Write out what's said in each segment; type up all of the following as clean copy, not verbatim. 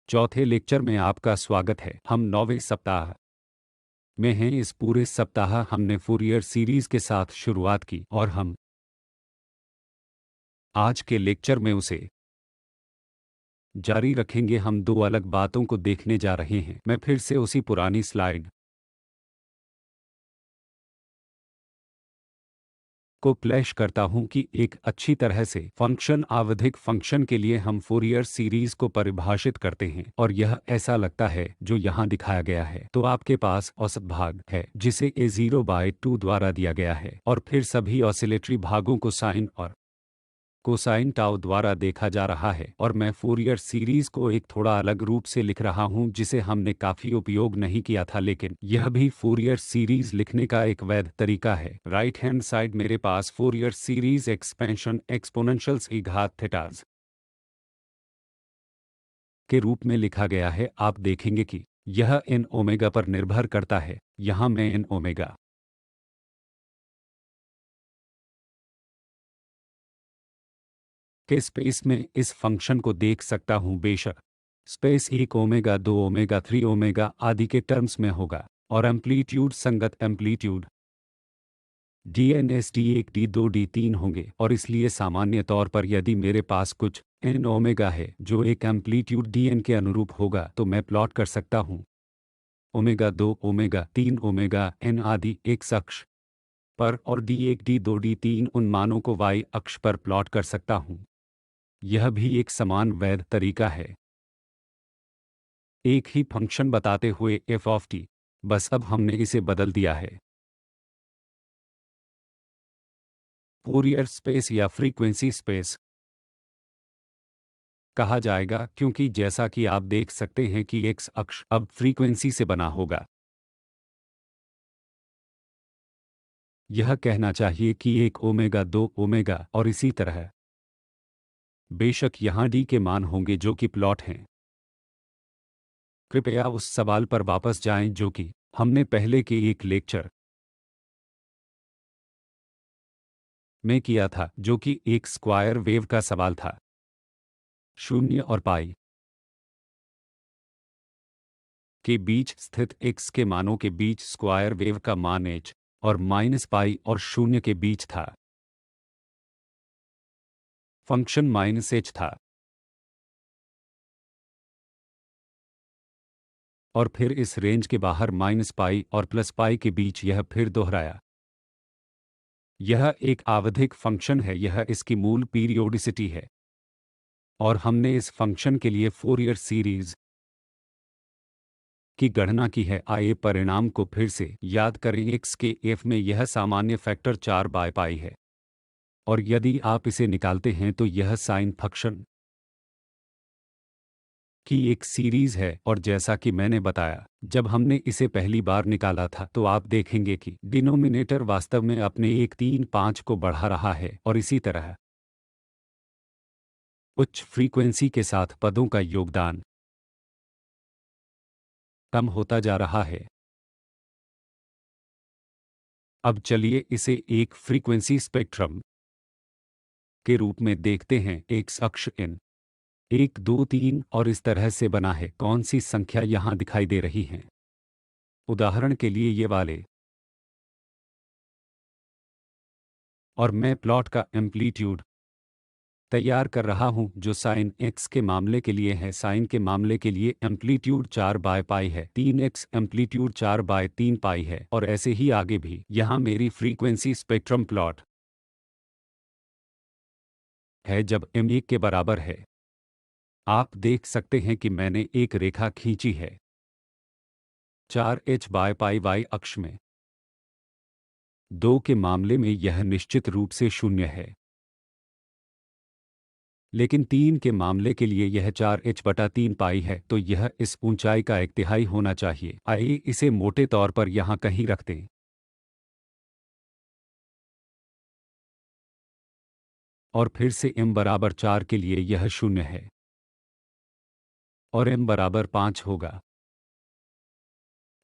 चौथे लेक्चर में आपका स्वागत है। हम 9वें सप्ताह में हैं। इस पूरे सप्ताह हमने फूरियर सीरीज के साथ शुरुआत की और हम आज के लेक्चर में उसे जारी रखेंगे। हम दो अलग बातों को देखने जा रहे हैं। मैं फिर से उसी पुरानी स्लाइड को फ्लैश करता हूं कि एक अच्छी तरह से फंक्शन आवधिक फंक्शन के लिए हम फूरियर सीरीज को परिभाषित करते हैं और यह ऐसा लगता है जो यहाँ दिखाया गया है। तो आपके पास औसत भाग है जिसे a0/2 द्वारा दिया गया है और फिर सभी ऑसिलेटरी भागों को साइन और कोसाइन टाउ द्वारा देखा जा रहा है। और मैं फूरियर सीरीज को एक थोड़ा अलग रूप से लिख रहा हूं जिसे हमने काफी उपयोग नहीं किया था, लेकिन यह भी फूरियर सीरीज लिखने का एक वैध तरीका है। राइट हैंड साइड मेरे पास फूरियर सीरीज एक्सपेंशन एक्सपोनेंशियल्स ई घात थीटाज के रूप में लिखा गया है। आप देखेंगे कि यह एन ओमेगा पर निर्भर करता है। यहां मैं एन ओमेगा के स्पेस में इस फंक्शन को देख सकता हूं। बेशक स्पेस 1 ओमेगा 2 ओमेगा 3 ओमेगा आदि के टर्म्स में होगा और एम्पलीट्यूड संगत amplitude D N S D 1 D 2 D 3 होंगे। और इसलिए सामान्य तौर पर यदि मेरे पास कुछ एन ओमेगा है जो एक एम्पलीट्यूड डी एन के अनुरूप होगा तो मैं प्लॉट कर सकता हूं ओमेगा 2 ओमेगा 3 ओमेगा एन आदि एक्स अक्ष पर और डी 1 डी 2 डी 3 उन मानों को वाई अक्ष पर प्लॉट कर सकता हूं। यह भी एक समान वैध तरीका है, एक ही फंक्शन बताते हुए एफ ऑफ टी। बस अब हमने इसे बदल दिया है। फूरियर स्पेस या फ्रीक्वेंसी स्पेस कहा जाएगा क्योंकि जैसा कि आप देख सकते हैं कि एक्स अक्ष अब फ्रीक्वेंसी से बना होगा। यह कहना चाहिए कि एक ओमेगा 2 ओमेगा और इसी तरह। बेशक यहाँ डी के मान होंगे जो कि प्लॉट हैं। कृपया उस सवाल पर वापस जाएं जो कि हमने पहले के एक लेक्चर में किया था, जो कि एक स्क्वायर वेव का सवाल था। 0 और पाई के बीच स्थित x के मानों के बीच स्क्वायर वेव का मान h और माइनस पाई और 0 के बीच था। फंक्शन माइनस h था और फिर इस रेंज के बाहर माइनस पाई और प्लस पाई के बीच यह फिर दोहराया। यह एक आवधिक फंक्शन है, यह इसकी मूल पीरियोडिसिटी है और हमने इस फंक्शन के लिए फूरियर सीरीज की गणना की है। आइए परिणाम को फिर से याद करें। x के f में यह सामान्य फैक्टर 4/पाई है और यदि आप इसे निकालते हैं तो यह साइन फंक्शन की एक सीरीज है। और जैसा कि मैंने बताया, जब हमने इसे पहली बार निकाला था तो आप देखेंगे कि डिनोमिनेटर वास्तव में अपने 1 3 5 को बढ़ा रहा है और इसी तरह उच्च फ्रीक्वेंसी के साथ पदों का योगदान कम होता जा रहा है। अब चलिए इसे एक फ्रीक्वेंसी स्पेक्ट्रम के रूप में देखते हैं। एक्स अक्ष इन 1 2 3 और इस तरह से बना है। कौन सी संख्या यहाँ दिखाई दे रही हैं? उदाहरण के लिए ये वाले। और मैं प्लॉट का एम्पलीट्यूड तैयार कर रहा हूं जो साइन एक्स के मामले के लिए है। साइन के मामले के लिए एम्पलीट्यूड 4/पाई है, 3x एम्पलीट्यूड 4/3 पाई है और ऐसे ही आगे भी। यहाँ मेरी फ्रीक्वेंसी स्पेक्ट्रम प्लॉट है जब m 1 के बराबर है। आप देख सकते हैं कि मैंने एक रेखा खींची है 4h/पाई y अक्ष में। 2 के मामले में यह निश्चित रूप से 0 है, लेकिन 3 के मामले के लिए यह 4h/3 पाई है, तो यह इस ऊंचाई का 1/3 होना चाहिए। आइए इसे मोटे तौर पर यहाँ कहीं रख दें और फिर से m बराबर 4 के लिए यह 0 है और m बराबर 5 होगा।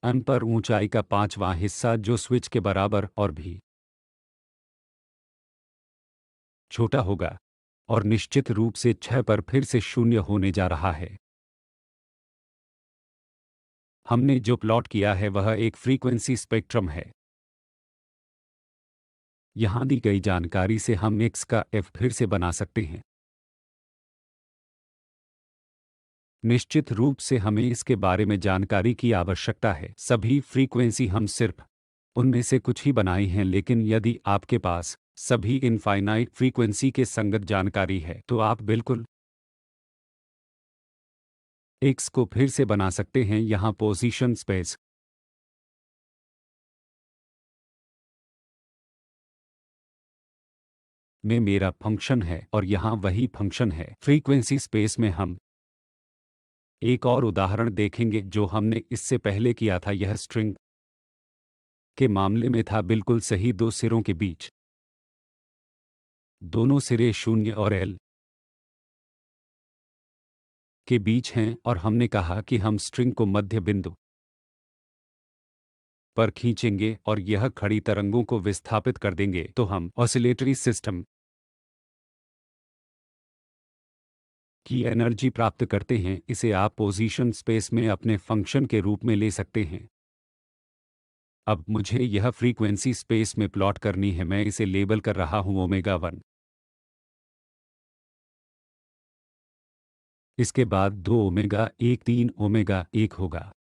m पर ऊंचाई का 5वां हिस्सा जो स्विच के बराबर और भी छोटा होगा और निश्चित रूप से 6 पर फिर से 0 होने जा रहा है। हमने जो प्लॉट किया है वह एक फ्रीक्वेंसी स्पेक्ट्रम है। यहाँ दी गई जानकारी से हम x का f फिर से बना सकते हैं। निश्चित रूप से हमें इसके बारे में जानकारी की आवश्यकता है। सभी फ्रीक्वेंसी हम सिर्फ उनमें से कुछ ही बनाई हैं, लेकिन यदि आपके पास सभी इनफाइनाइट फ्रीक्वेंसी के संगत जानकारी है तो आप बिल्कुल x को फिर से बना सकते हैं। यहाँ पोजीशन स्पेस में मेरा फंक्शन है और यहाँ वही फंक्शन है। फ्रीक्वेंसी स्पेस में हम एक और उदाहरण देखेंगे जो हमने इससे पहले किया था। यह स्ट्रिंग के मामले में था, बिल्कुल सही। दो सिरों के बीच दोनों सिरे 0 और L के बीच हैं और हमने कहा कि हम स्ट्रिंग को मध्य बिंदु पर खींचेंगे और यह खड़ी तरंगों को विस्थापित कर देंगे, तो हम ऑसिलेटरी सिस्टम की एनर्जी प्राप्त करते हैं। इसे आप पोजीशन स्पेस में अपने फंक्शन के रूप में ले सकते हैं। अब मुझे यह फ्रीक्वेंसी स्पेस में प्लॉट करनी है। मैं इसे लेबल कर रहा हूं ओमेगा 1। इसके बाद 2 ओमेगा 1 3 ओमेगा 1 होगा,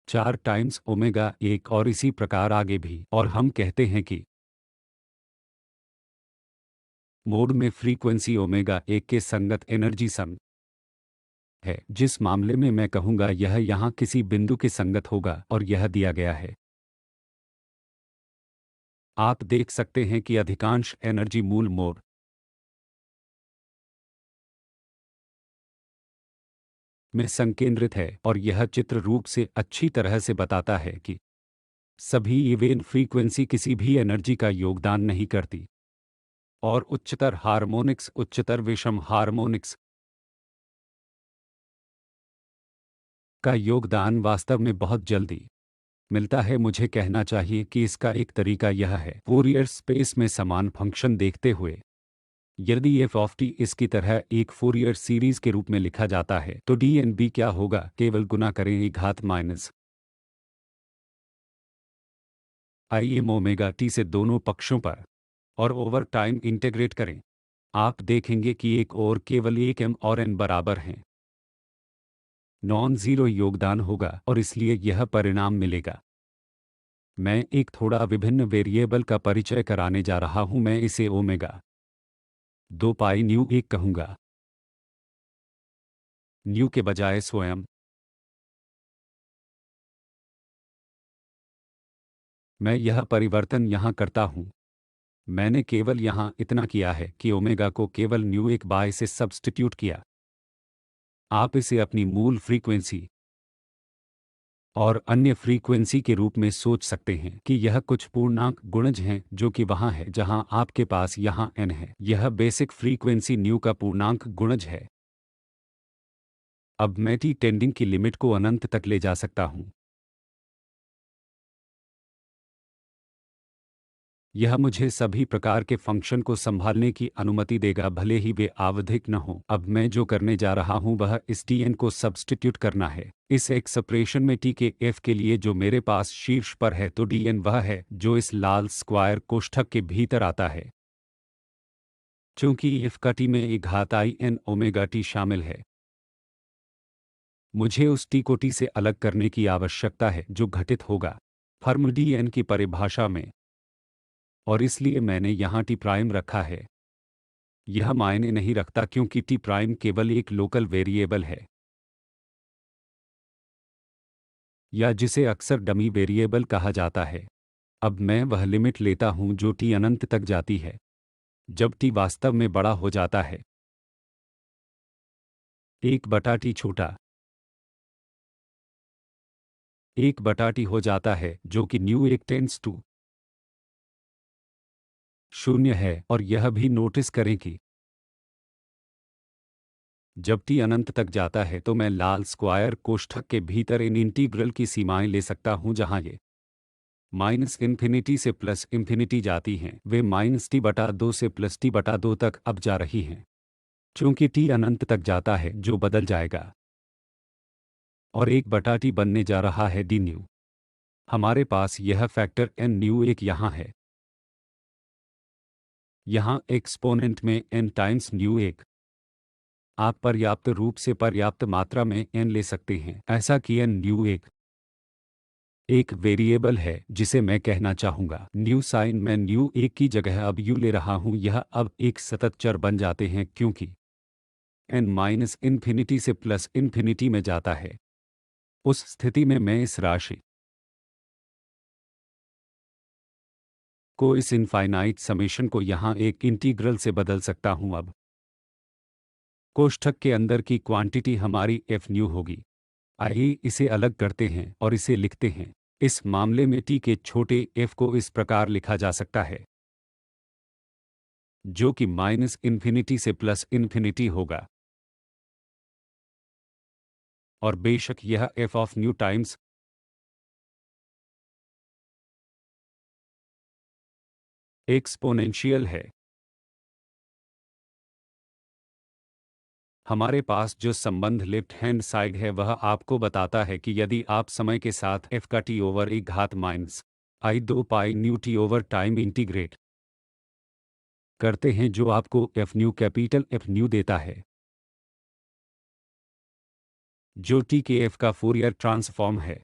4 टाइम्स ओमेगा 1 और इसी प्रकार आगे भी। और हम कहते हैं कि मोड में फ्रीक्वेंसी ओमेगा 1 के संगत एनर्जी सम है। जिस मामले में मैं कहूंगा यह यहाँ किसी बिंदु के संगत होगा और यह दिया गया है। आप देख सकते हैं कि अधिकांश एनर्जी मूल मोड में संकेंद्रित है और यह चित्र रूप से अच्छी तरह से बताता है कि सभी इवेन फ्रीक्वेंसी किसी भी एनर्जी का योगदान नहीं करती और उच्चतर हार्मोनिक्स, उच्चतर विषम हार्मोनिक्स का योगदान वास्तव में बहुत जल्दी मिलता है। मुझे कहना चाहिए कि इसका एक तरीका यह है, फूरियर स्पेस में समान फंक्शन देखते हुए यदि f ऑफ t इसकी तरह एक फूरियर सीरीज के रूप में लिखा जाता है तो dnb क्या होगा, केवल गुना करें e घात माइनस im ओमेगा t से दोनों पक्षों पर और ओवर टाइम इंटीग्रेट करें। आप देखेंगे कि एक और केवल एक m और n बराबर हैं। नॉन ज़ीरो योगदान होगा और इसलिए यह परिणाम मिलेगा। मैं एक थोड़ा विभिन्न वेरिएबल का परिचय कराने जा रहा हूं। मैं इसे ओमेगा 2 पाई न्यू 1 कहूंगा। न्यू के बजाय स्वयं मैं यह परिवर्तन यहाँ करता हूँ। मैंने केवल यहाँ इतना किया है कि ओमेगा को केवल न्यू 1 बाय से सब्स्टिट्यूट किया। आप इसे अपनी मूल फ्रीक्वेंसी और अन्य फ्रीक्वेंसी के रूप में सोच सकते हैं कि यह कुछ पूर्णांक गुणज हैं जो कि वहाँ है जहाँ आपके पास यहाँ n है। यह बेसिक फ्रीक्वेंसी न्यू का पूर्णांक गुणज है। अब मैं टी टेंडिंग की लिमिट को अनंत तक ले जा सकता हूँ। यह मुझे सभी प्रकार के फंक्शन को संभालने की अनुमति देगा, भले ही वे आवधिक न हों। अब मैं जो करने जा रहा हूं वह इस Tn को सब्स्टिट्यूट करना है इस एक्सप्रेशन में t के f के लिए जो मेरे पास शीर्ष पर है। तो Dn वह है जो इस लाल स्क्वायर कोष्ठक के भीतर आता है। चूंकि f का t में e घात i n ओमेगा t शामिल है, मुझे उस t को t से अलग करने की आवश्यकता है जो घटित होगा फर्म Dn की परिभाषा में, और इसलिए मैंने यहाँ टी प्राइम रखा है। यह मायने नहीं रखता क्योंकि टी प्राइम केवल एक लोकल वेरिएबल है, या जिसे अक्सर डमी वेरिएबल कहा जाता है। अब मैं वह लिमिट लेता हूं जो टी अनंत तक जाती है। जब टी वास्तव में बड़ा हो जाता है 1/t छोटा 1/t हो जाता है, जो कि न्यू 1 टेंड्स टू 0 है। और यह भी नोटिस करें कि जब t अनंत तक जाता है तो मैं लाल स्क्वायर कोष्ठक के भीतर इन इंटीग्रल की सीमाएं ले सकता हूं जहां ये माइनस इन्फिनिटी से प्लस इन्फिनिटी जाती हैं। वे माइनस t/2 से प्लस t/2 तक अब जा रही हैं, चूंकि t अनंत तक जाता है जो बदल जाएगा। और 1/t बनने जा रहा है डी न्यू। हमारे पास यह फैक्टर n न्यू एक यहाँ है, यहाँ एक्सपोनेंट में n टाइम्स न्यू एक। आप पर्याप्त रूप से पर्याप्त मात्रा में n ले सकते हैं, ऐसा कि n न्यू एक वेरिएबल है जिसे मैं कहना चाहूंगा न्यू साइन। मैं न्यू एक की जगह अब यू ले रहा हूं, यह अब एक सतत चर बन जाते हैं क्योंकि n माइनस इन्फिनिटी से प्लस इन्फिनिटी में जाता है। उस स्थिति में मैं इस राशि को इस इनफाइनाइट समेशन को यहाँ एक इंटीग्रल से बदल सकता हूँ। अब कोष्ठक के अंदर की क्वांटिटी हमारी एफ न्यू होगी। आइए इसे अलग करते हैं और इसे लिखते हैं। इस मामले में t के छोटे f को इस प्रकार लिखा जा सकता है, जो कि माइनस इन्फिनिटी से प्लस इन्फिनिटी होगा। और बेशक यह f of new times exponential है। हमारे पास जो संबंध लेफ्ट हैंड साइड है वह आपको बताता है कि यदि आप समय के साथ f का t ओवर एक घात माइनस आई 2 pi nu T over time integrate करते हैं, जो आपको f new capital F new देता है, जो t के f का फूरियर ट्रांसफॉर्म है।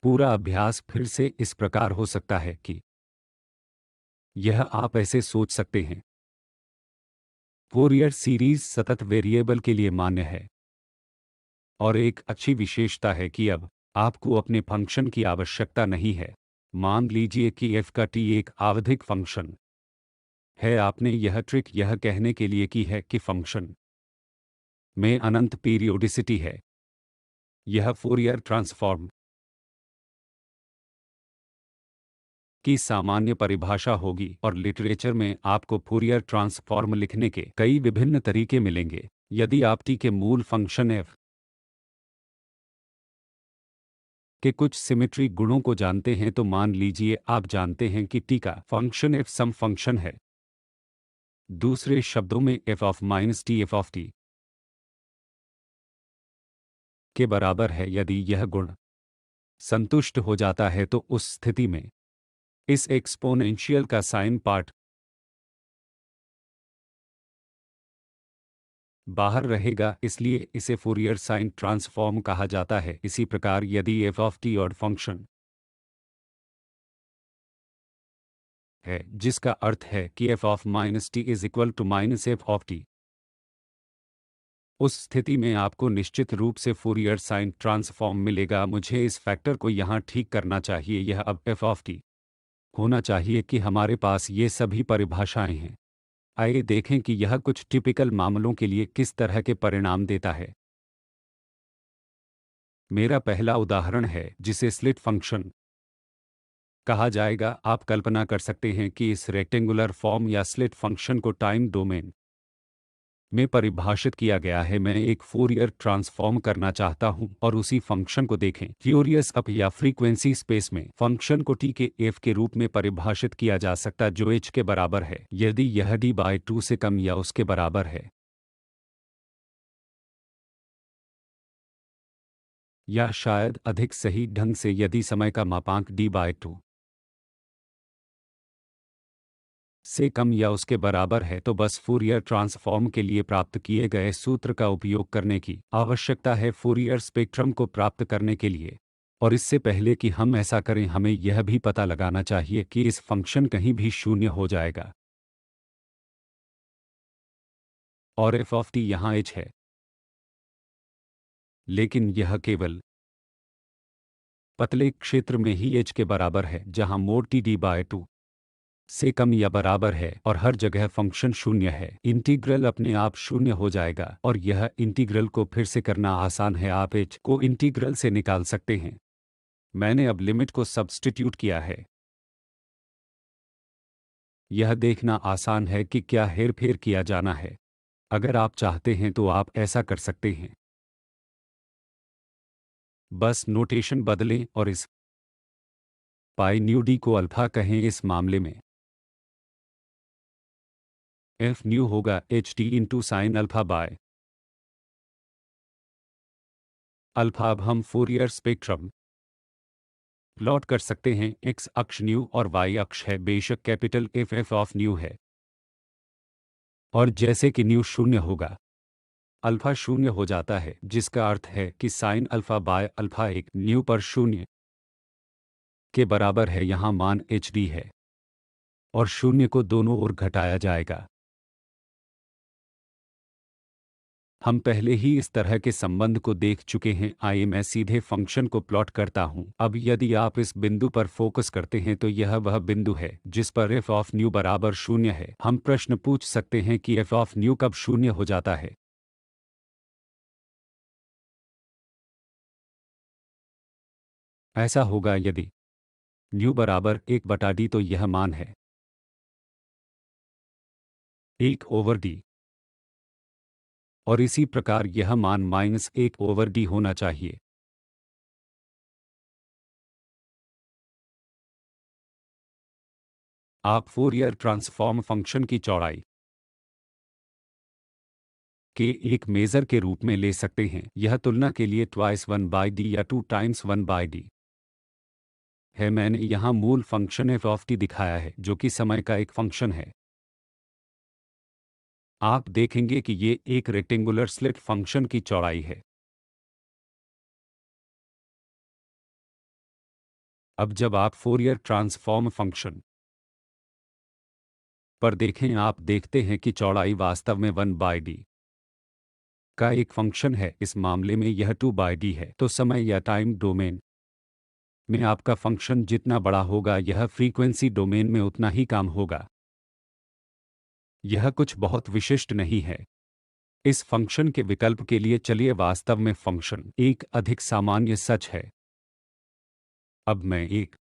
पूरा अभ्यास फिर से इस प्रकार हो सकता है कि यह आप ऐसे सोच सकते हैं, फूरियर सीरीज सतत वेरिएबल के लिए मान्य है। और एक अच्छी विशेषता है कि अब आपको अपने फंक्शन की आवश्यकता नहीं है। मान लीजिए कि f का t एक आवधिक फंक्शन है। आपने यह ट्रिक यह कहने के लिए की है कि फंक्शन में अनंत पीरियोडिसिटी है। यह फूरियर ट्रांसफॉर्म की सामान्य परिभाषा होगी और लिटरेचर में आपको फूरियर ट्रांसफॉर्म लिखने के कई विभिन्न तरीके मिलेंगे। यदि आप t के मूल फंक्शन f के कुछ सिमेट्री गुणों को जानते हैं तो मान लीजिए आप जानते हैं कि t का फंक्शन f सम फंक्शन है। दूसरे शब्दों में f of minus T f of t के बराबर है। यदि यह गुण संतुष्ट हो जाता है तो उस स्थिति में इस एक्सपोनेंशियल का साइन पार्ट बाहर रहेगा, इसलिए इसे फूरियर साइन ट्रांसफॉर्म कहा जाता है। इसी प्रकार यदि f of t odd function है, जिसका अर्थ है कि f of minus T is equal to minus F of T, उस स्थिति में आपको निश्चित रूप से फूरियर साइन ट्रांसफॉर्म मिलेगा। मुझे इस फैक्टर को यहाँ ठीक करना चाहिए। यह अब f ऑफ टी होना चाहिए कि हमारे पास ये सभी परिभाषाएं हैं। आइए देखें कि यह कुछ टिपिकल मामलों के लिए किस तरह के परिणाम देता है। मेरा पहला उदाहरण है जिसे स्लिट फंक्शन कहा जाएगा। आप कल्पना कर सकते हैं कि इस रेक्टेंगुलर फॉर्म या स्लिट फंक्शन को टाइम डोमेन में परिभाषित किया गया है। मैं एक फूरियर ट्रांसफॉर्म करना चाहता हूं और उसी फंक्शन को देखें। फ्यूरियस अप या फ्रीक्वेंसी स्पेस में फंक्शन को t के f के रूप में परिभाषित किया जा सकता जो h के बराबर है यदि यह d/2 से कम या उसके बराबर है, या शायद अधिक सही ढंग से यदि समय का मापांक d/2 से कम या उसके बराबर है। तो बस फूरियर ट्रांसफॉर्म के लिए प्राप्त किए गए सूत्र का उपयोग करने की आवश्यकता है फूरियर स्पेक्ट्रम को प्राप्त करने के लिए। और इससे पहले कि हम ऐसा करें, हमें यह भी पता लगाना चाहिए कि इस फंक्शन कहीं भी शून्य हो जाएगा और f ऑफ t यहाँ h है, लेकिन यह केवल पतले क्षेत्र में ही h के बराबर है जहां मोड t d/2 से कम या बराबर है और हर जगह फंक्शन शून्य है। इंटीग्रल अपने आप शून्य हो जाएगा और यह इंटीग्रल को फिर से करना आसान है। आप h को इंटीग्रल से निकाल सकते हैं। मैंने अब लिमिट को सब्स्टिट्यूट किया है। यह देखना आसान है कि क्या हेरफेर किया जाना है। अगर आप चाहते हैं तो आप ऐसा कर सकते हैं। बस नोटेशन बदलें और इस पाई न्यू डी को अल्फा कहें। इस मामले में f न्यू होगा h t into sine alpha by alpha. अब हम फोरियर स्पेक्ट्रम प्लॉट कर सकते हैं। एक्स अक्ष न्यू और वाई अक्ष है, बेशक कैपिटल एफ ऑफ न्यू है। और जैसे कि न्यू शून्य होगा, अल्फा शून्य हो जाता है, जिसका अर्थ है कि साइन अल्फा बाय अल्फा एक न्यू पर शून्य के बराबर है। यहाँ मान एच डी है और शून्य को दोनों ओर घटाया जाएगा। हम पहले ही इस तरह के संबंध को देख चुके हैं। आइए मैं सीधे फंक्शन को प्लॉट करता हूं। अब यदि आप इस बिंदु पर फोकस करते हैं तो यह वह बिंदु है जिस पर एफ ऑफ न्यू बराबर शून्य है। हम प्रश्न पूछ सकते हैं कि एफ ऑफ न्यू कब शून्य हो जाता है। ऐसा होगा यदि न्यू बराबर 1/d, तो यह मान है 1/d। और इसी प्रकार यह मान -1/d होना चाहिए। आप फोरियर ट्रांसफॉर्म फंक्शन की चौड़ाई के एक मेज़र के रूप में ले सकते हैं। यह तुलना के लिए ट्वाइस 1/d या 2 टाइम्स 1/d है। मैंने यहाँ मूल फंक्शन एफ ऑफ टी दिखाया है, जो कि समय का एक फंक्शन है। आप देखेंगे कि ये एक रेक्टेंगुलर स्लिट फंक्शन की चौड़ाई है। अब जब आप फोरियर ट्रांसफॉर्म फंक्शन पर देखें, आप देखते हैं कि चौड़ाई वास्तव में 1/d का एक फंक्शन है। इस मामले में यह 2/d है। तो समय या टाइम डोमेन में आपका फंक्शन जितना बड़ा होगा, यह फ्रीक्वेंसी डोमेन में उतना ही काम होगा। यह कुछ बहुत विशिष्ट नहीं है। इस फंक्शन के विकल्प के लिए चलिए, वास्तव में फंक्शन एक अधिक सामान्य सच है। अब मैं एक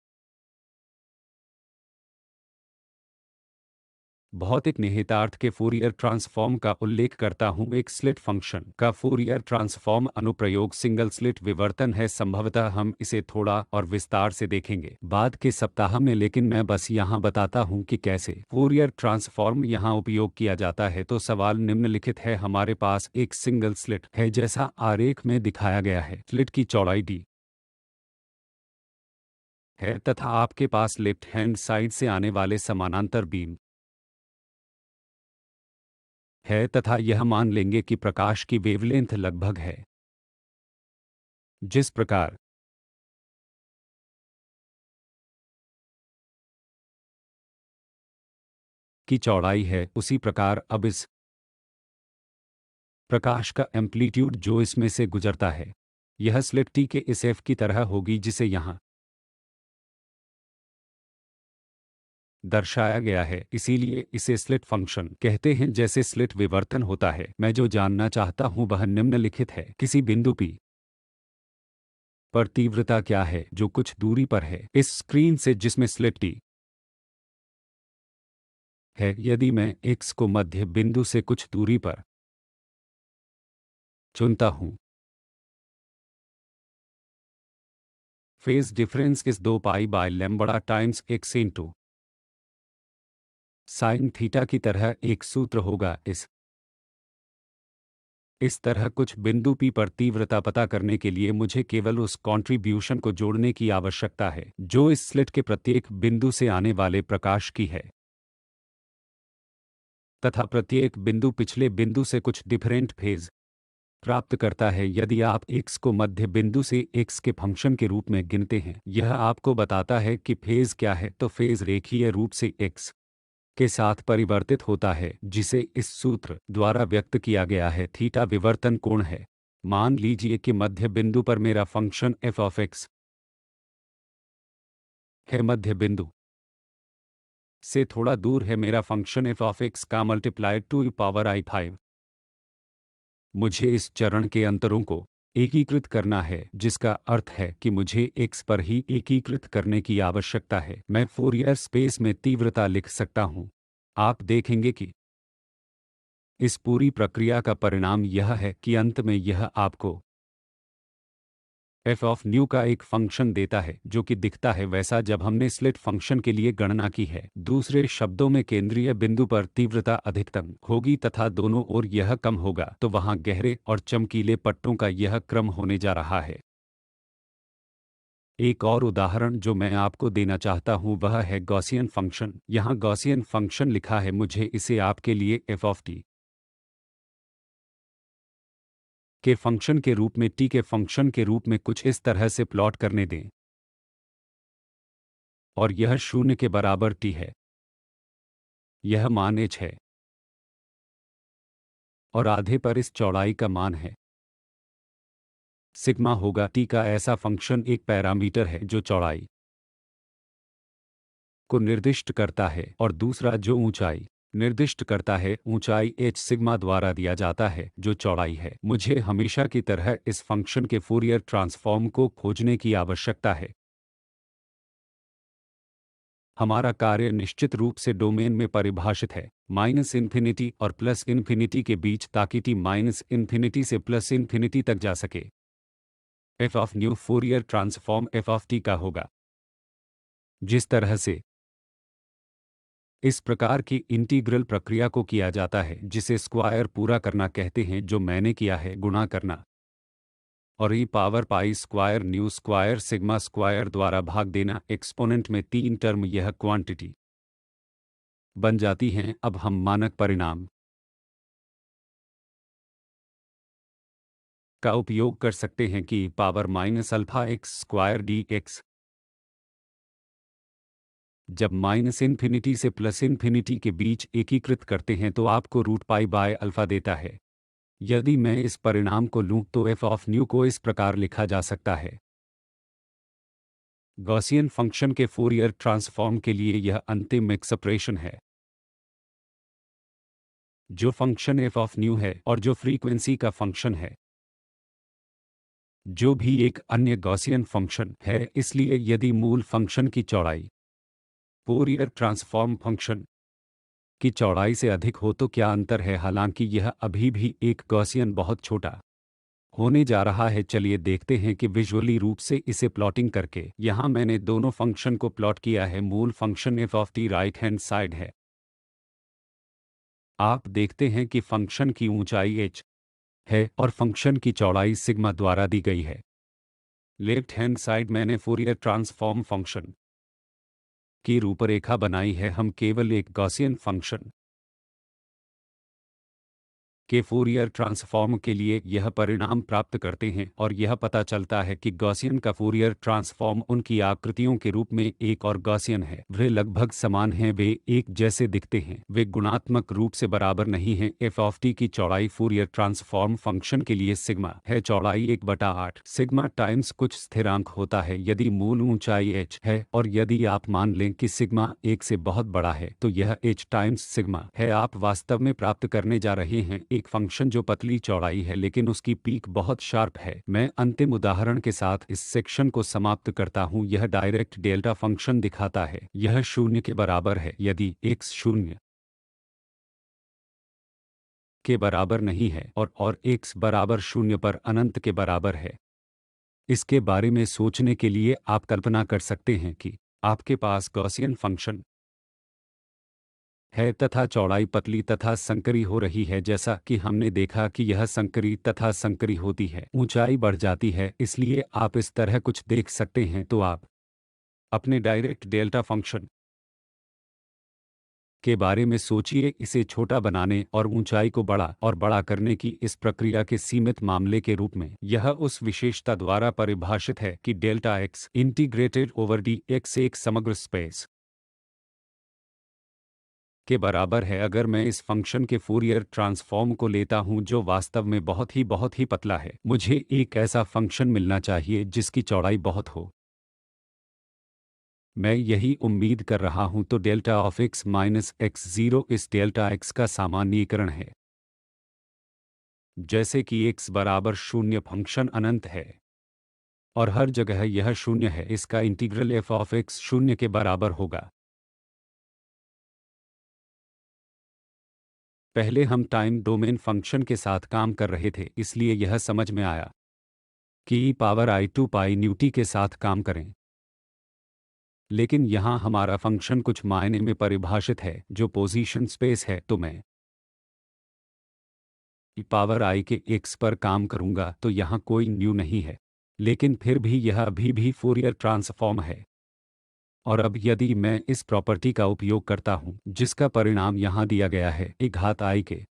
भौतिक निहितार्थ के फूरियर ट्रांसफॉर्म का उल्लेख करता हूं। एक स्लिट फंक्शन का फूरियर ट्रांसफॉर्म अनुप्रयोग सिंगल स्लिट विवर्तन है। संभवतः हम इसे थोड़ा और विस्तार से देखेंगे बाद के सप्ताह में, लेकिन मैं बस यहां बताता हूं कि कैसे फूरियर ट्रांसफॉर्म यहां उपयोग किया जाता है। तो सवाल निम्नलिखित है। हमारे पास एक सिंगल स्लिट है, जैसा आरेख में दिखाया गया है। स्लिट की चौड़ाई d है तथा आपके पास लेफ्ट हैंड साइड से आने वाले समानांतर बीम है तथा यह मान लेंगे कि प्रकाश की वेवलेंथ लगभग है। जिस प्रकार की चौड़ाई है, उसी प्रकार अब इस प्रकाश का एम्पलीट्यूड जो इसमें से गुजरता है, यह स्लिट टी के इस एफ की तरह होगी, जिसे यहाँ दर्शाया गया है। इसीलिए इसे स्लिट फंक्शन कहते हैं। जैसे स्लिट विवर्तन होता है, मैं जो जानना चाहता हूं वह निम्नलिखित है। किसी बिंदु P पर तीव्रता क्या है जो कुछ दूरी पर है इस स्क्रीन से, जिसमें स्लिट टी है। यदि मैं x को मध्य बिंदु से कुछ दूरी पर चुनता हूं, फेज डिफरेंस इस 2 pi by lambda times x into sine theta की तरह एक सूत्र होगा। इस तरह कुछ बिंदु P पर तीव्रता पता करने के लिए मुझे केवल उस कॉन्ट्रीब्यूशन को जोड़ने की आवश्यकता है जो इस स्लिट के प्रत्येक बिंदु से आने वाले प्रकाश की है, तथा प्रत्येक बिंदु पिछले बिंदु से कुछ डिफरेंट फेज प्राप्त करता है। यदि आप x को मध्य बिंदु से x के फंक्शन के रूप में गिनते हैं, यह आपको बताता है कि फेज क्या है। तो फेज रेखीय रूप से x के साथ परिवर्तित होता है, जिसे इस सूत्र द्वारा व्यक्त किया गया है। थीटा विवर्तन कोण है। मान लीजिए कि मध्य बिंदु पर मेरा फंक्शन f ऑफ x है, मध्य बिंदु से थोड़ा दूर है मेरा फंक्शन f ऑफ x का मल्टीप्लाइड 2 e⁻i⁵। मुझे इस चरण के अंतरों को एकीकृत करना है, जिसका अर्थ है कि मुझे x पर ही एकीकृत करने की आवश्यकता है। मैं फोरियर स्पेस में तीव्रता लिख सकता हूं। आप देखेंगे कि इस पूरी प्रक्रिया का परिणाम यह है कि अंत में यह आपको एफ ऑफ न्यू का एक फंक्शन देता है जो कि दिखता है वैसा जब हमने स्लिट फंक्शन के लिए गणना की है। दूसरे शब्दों में केंद्रीय बिंदु पर तीव्रता अधिकतम होगी तथा दोनों ओर यह कम होगा, तो वहां गहरे और चमकीले पट्टों का यह क्रम होने जा रहा है। एक और उदाहरण जो मैं आपको देना चाहता हूं वह है गॉसियन फंक्शन। यहाँ गॉसियन फंक्शन लिखा है, मुझे इसे आपके लिए एफ ऑफ टी के फंक्शन के रूप में टी के फंक्शन के रूप में कुछ इस तरह से प्लॉट करने दें, और यह 0 के बराबर टी है। यह मान h है और आधे पर इस चौड़ाई का मान है सिग्मा होगा। टी का ऐसा फंक्शन एक पैरामीटर है जो चौड़ाई को निर्दिष्ट करता है और दूसरा जो ऊंचाई निर्दिष्ट करता है। ऊंचाई h सिग्मा द्वारा दिया जाता है जो चौड़ाई है। मुझे हमेशा की तरह इस फंक्शन के फूरियर ट्रांसफॉर्म को खोजने की आवश्यकता है। हमारा कार्य निश्चित रूप से डोमेन में परिभाषित है -इन्फिनिटी और +इन्फिनिटी के बीच, ताकि टी -इन्फिनिटी से +इन्फिनिटी तक जा सके। F of new Fourier transform F of T का होगा। जिस तरह से इस प्रकार की इंटीग्रल प्रक्रिया को किया जाता है जिसे स्क्वायर पूरा करना कहते हैं, जो मैंने किया है गुणा करना और e power pi square nu square sigma square द्वारा भाग देना एक्सपोनेंट में 3 टर्म यह क्वांटिटी बन जाती हैं। अब हम मानक परिणाम का उपयोग कर सकते हैं कि power minus alpha x square D x जब -इन्फिनिटी से +इन्फिनिटी के बीच एकीकृत करते हैं तो आपको रूट पाई बाय अल्फा देता है। यदि मैं इस परिणाम को लूं तो एफ ऑफ न्यू को इस प्रकार लिखा जा सकता है। गॉसियन फंक्शन के फूरियर ट्रांसफॉर्म के लिए यह अंतिम एक्सप्रेशन है। जो फंक्शन एफ ऑफ न्यू है और जो फ्रीक्वेंसी का फंक्शन है, जो भी एक अन्य गॉसियन फंक्शन है। इसलिए यदि मूल फंक्शन की चौड़ाई फूरियर ट्रांसफॉर्म फंक्शन की चौड़ाई से अधिक हो तो क्या अंतर है? हालांकि यह अभी भी एक गॉसियन बहुत छोटा होने जा रहा है। चलिए देखते हैं कि विजुअली रूप से इसे प्लॉटिंग करके। यहाँ मैंने दोनों फंक्शन को प्लॉट किया है। मूल function F of T right hand side है। आप देखते हैं कि फंक्शन की ऊंचाई h है और फंक्शन की चौड़ाई सिग्मा द्वारा दी गई है। लेफ्ट हैंड साइड मैंने फूरियर ट्रांसफॉर्म फंक्शन की रूपरेखा बनाई है। हम केवल एक गॉसियन फंक्शन के फूरियर ट्रांसफॉर्म के लिए यह परिणाम प्राप्त करते हैं और यह पता चलता है कि गॉसियन का फूरियर ट्रांसफॉर्म उनकी आकृतियों के रूप में एक और गॉसियन है। वे लगभग समान हैं, वे एक जैसे दिखते हैं, वे गुणात्मक रूप से बराबर नहीं हैं। एफ ऑफ टी की चौड़ाई फूरियर ट्रांसफॉर्म फंक्शन के लिए सिग्मा है। चौड़ाई 1/8 सिग्मा टाइम्स कुछ स्थिरांक होता है यदि मूल ऊंचाई h है, और यदि आप मान लें कि सिग्मा 1 से बहुत बड़ा है तो यह h टाइम्स सिग्मा है। आप वास्तव में प्राप्त करने जा रहे हैं एक फंक्शन जो पतली चौड़ाई है लेकिन उसकी पीक बहुत शार्प है। मैं अंतिम उदाहरण के साथ इस सेक्शन को समाप्त करता हूं। यह डायरेक्ट डेल्टा फंक्शन दिखाता है। यह 0 के बराबर है यदि x 0 के बराबर नहीं है और x बराबर 0 पर अनंत के बराबर है। इसके बारे में सोचने के लिए आप कल्पना कर सकते हैं कि आपके पास गॉसियन फंक्शन है तथा चौड़ाई पतली तथा संकरी हो रही है। जैसा कि हमने देखा कि यह संकरी तथा संकरी होती है, ऊंचाई बढ़ जाती है। इसलिए आप इस तरह कुछ देख सकते हैं। तो आप अपने डायरेक्ट डेल्टा फंक्शन के बारे में सोचिए। इसे छोटा बनाने और ऊंचाई को बड़ा और बड़ा करने की इस प्रक्रिया के सीमित मामले के रूप में यह उस विशेषता द्वारा परिभाषित है कि delta x integrated over D x एक समग्र स्पेस के बराबर है। अगर मैं इस फंक्शन के फूरियर ट्रांसफॉर्म को लेता हूं जो वास्तव में बहुत ही पतला है, मुझे एक ऐसा फंक्शन मिलना चाहिए जिसकी चौड़ाई बहुत हो। मैं यही उम्मीद कर रहा हूं। तो delta of x minus x zero इस डेल्टा x का सामान्यीकरण है। जैसे कि x बराबर 0 फंक्शन अनंत है और हर जगह यह 0 है, इसका इंटीग्रल f ऑफ x 0 के बराबर होगा। पहले हम टाइम डोमेन फंक्शन के साथ काम कर रहे थे, इसलिए यह समझ में आया कि e power i 2 pi nu T के साथ काम करें। लेकिन यहाँ हमारा फंक्शन कुछ मायने में परिभाषित है जो पोजीशन स्पेस है, तो मैं e पावर i के x पर काम करूंगा तो यहाँ कोई न्यू नहीं है, लेकिन फिर भी यह अभी भी फूरियर ट्रांसफॉर्म है। और अब यदि मैं इस प्रॉपर्टी का उपयोग करता हूं जिसका परिणाम यहाँ दिया गया है e घात i के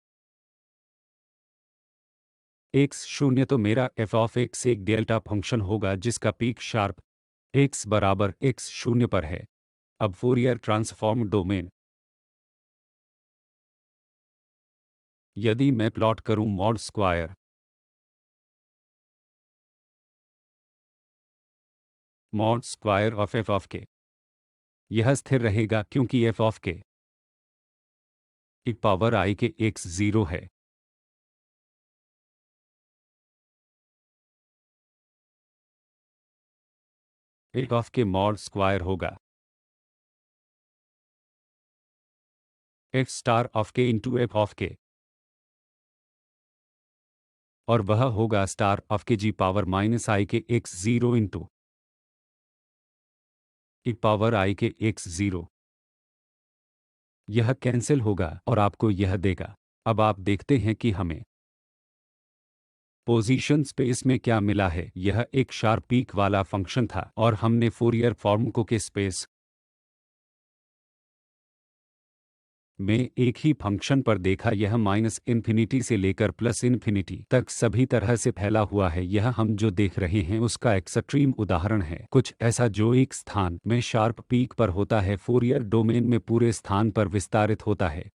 x शून्य, तो मेरा f ऑफ x एक डेल्टा फंक्शन होगा जिसका पीक शार्प x बराबर x शून्य पर है। अब फूरियर ट्रांसफॉर्म डोमेन, यदि मैं प्लॉट करूं mod square of f of के, यह स्थिर रहेगा क्योंकि f ऑफ के e पावर i के x 0 है। f ऑफ के मॉड स्क्वायर होगा f स्टार ऑफ के इंटू f ऑफ के, और वह होगा स्टार ऑफ के जी पावर माइनस i के x 0 into e power i के x 0। यह कैंसिल होगा और आपको यह देगा। अब आप देखते हैं कि हमें पोजीशन स्पेस में क्या मिला है। यह एक शार्प पीक वाला फंक्शन था और हमने फूरियर फॉर्म को के स्पेस में एक ही फंक्शन पर देखा। यह माइनस इन्फिनिटी से लेकर प्लस इन्फिनिटी तक सभी तरह से फैला हुआ है। यह हम जो देख रहे हैं उसका एक्सट्रीम उदाहरण है, कुछ ऐसा जो एक स्थान में शार्प पीक पर होता है, फूरियर डोमेन में पूरे स्थान पर विस्तारित होता है।